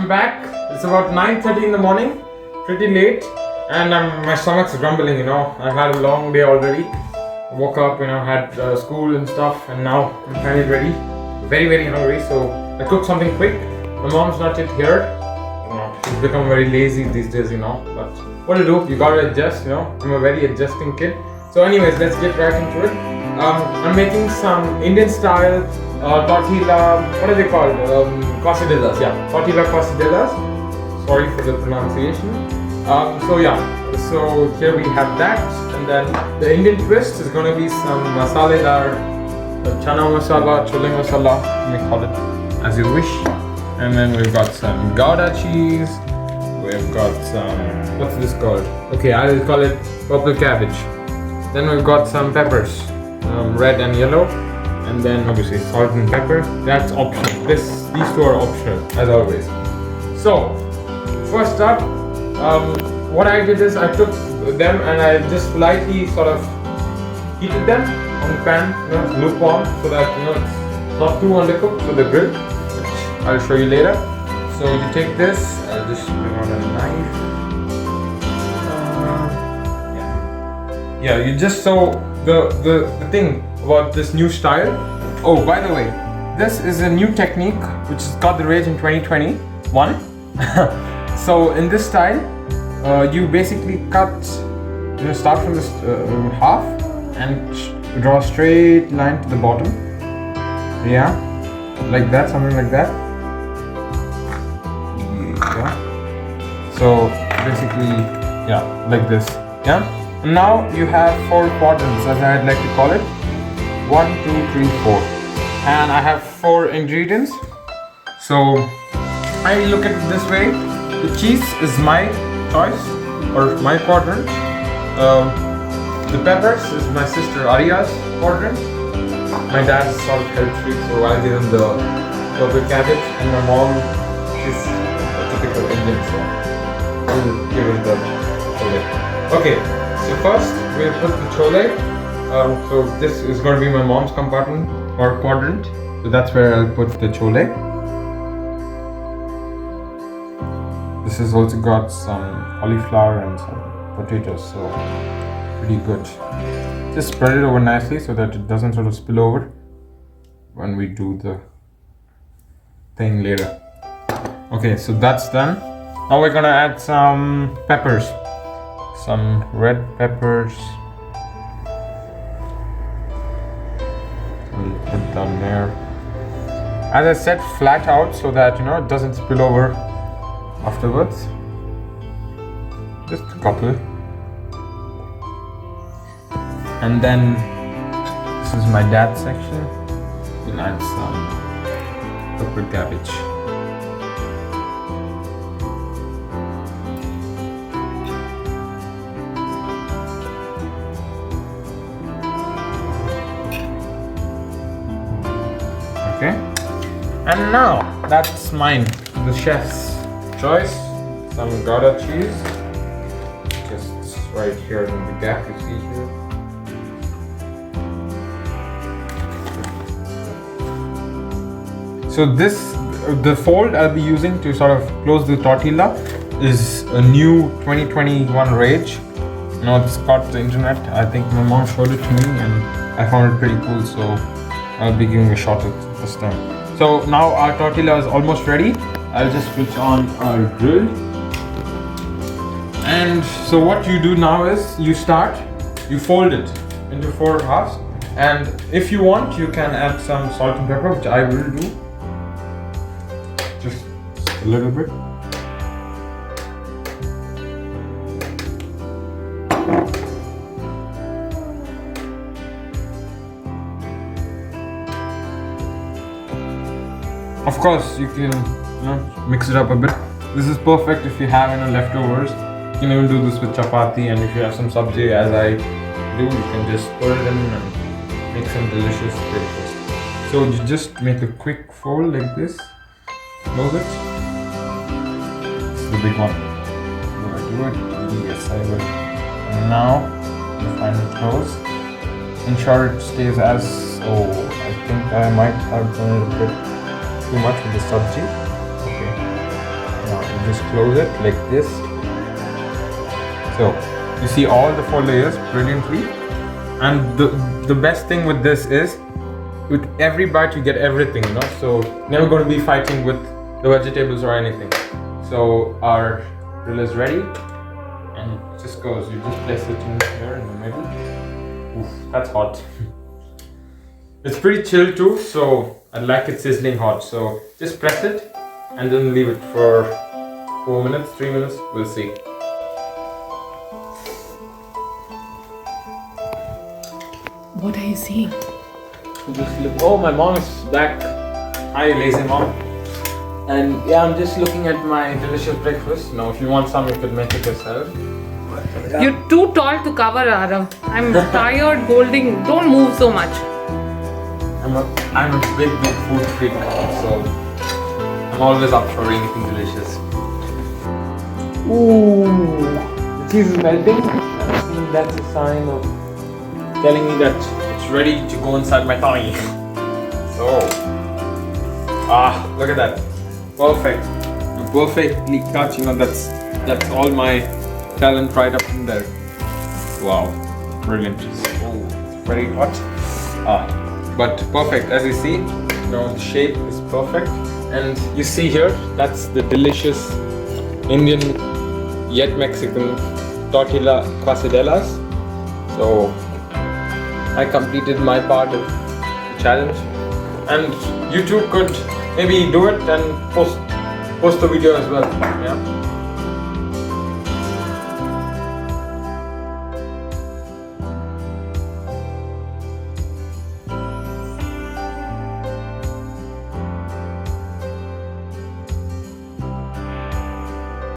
I'm back. It's about 9:30 in the morning, pretty late, and my stomach's grumbling. I've had a long day already. Woke up, had school and stuff, and now I'm finally ready. Very, very hungry, so I cooked something quick. My mom's not yet here. She's become very lazy these days, but what to do? You gotta adjust, I'm a very adjusting kid. So anyways, let's get right into it. I'm making some Indian style tortilla, what are they called? Quesadillas, yeah. Tortilla quesadillas. Sorry for the pronunciation. So here we have that, and then the Indian twist is gonna be some masaledar, chana masala, chole masala, you may call it as you wish. And then we've got some Gouda cheese. We've got some, what's this called? Okay, I will call it purple cabbage. Then we've got some peppers, red and yellow. And then obviously salt and pepper. That's optional. These two are optional as always. So first up, what I did is I took them and I just lightly sort of heated them on the pan, lukewarm, so that it's not too undercooked for the grill, which I'll show you later. So you take this, I'll just bring out a knife. You just so the thing about this new style. Oh, by the way, this is a new technique which has got the rage in 2021. So in this style, you basically cut, start from this half and draw a straight line to the bottom. Yeah, like that, something like that. Yeah. So basically, yeah, like this. Yeah. And now you have 4 quadrants, as I'd like to call it. 1, 2, 3, 4. And I have 4 ingredients. So I look at it this way. The cheese is my choice, or my quadrant. The peppers is my sister Arya's quadrant. My dad's sort of health freak, so I give him the purple cabbage. And my mom is a typical Indian, so I'll give him the chole. Okay, so first we'll put the chole. So this is going to be my mom's compartment or quadrant. So that's where I'll put the chole. This has also got some cauliflower and some potatoes, so pretty good. Just spread it over nicely so that it doesn't sort of spill over when we do the thing later. Okay, so that's done. Now we're gonna add some peppers. Some red peppers. We'll put down there. As I said, flat out so that it doesn't spill over afterwards. Just a couple. And then this is my dad's section. We'll add some purple cabbage. Okay, and now that's mine, the chef's choice. Some Gouda cheese, just right here in the gap you see here. So the fold I'll be using to sort of close the tortilla is a new 2021 rage. It's got the internet. I think my mom showed it to me and I found it pretty cool, so I'll be giving a shot at this time. So now our tortilla is almost ready. I'll just switch on our grill. And so what you do now is you fold it into 4 halves. And if you want, you can add some salt and pepper, which I will do. Just a little bit. Of course, you can mix it up a bit. This is perfect if you have leftovers. You can even do this with chapati, and if you have some sabji, as I do, you can just put it in and make some delicious breakfast. So you just make a quick fold like this. Close it. This is the big one. Do I do it? Yes, I will. And now the final close. Ensure it stays as. Oh, I think I might have done it a bit too much with the sabji. Okay. just close it like this. So you see all the 4 layers brilliantly. And the best thing with this is, with every bite you get everything, you know. So never going to be fighting with the vegetables or anything. So our grill is ready, and it just goes. You just place it in here in the middle. Oof, that's hot. It's pretty chill too, so I like it sizzling hot. So just press it and then leave it for 4 minutes, 3 minutes. We'll see. What are you seeing? Just look. Oh, my mom is back. Hi, lazy mom. And yeah, I'm just looking at my delicious breakfast. Now, if you want some, you could make it yourself. Yeah. You're too tall to cover, Arav. I'm tired holding. Don't move so much. I'm a big food freak, so I'm always up for anything delicious. Ooh, the cheese is melting. I think that's a sign of telling me that it's ready to go inside my tummy. So, look at that. Perfect. Perfectly cut, you know, that's all my talent right up in there. Wow, brilliant. Oh, it's very hot. But perfect, as you see, you know, the shape is perfect. And you see here, that's the delicious Indian yet Mexican tortilla quesadillas. So I completed my part of the challenge, and you too could maybe do it and post the video as well. Yeah.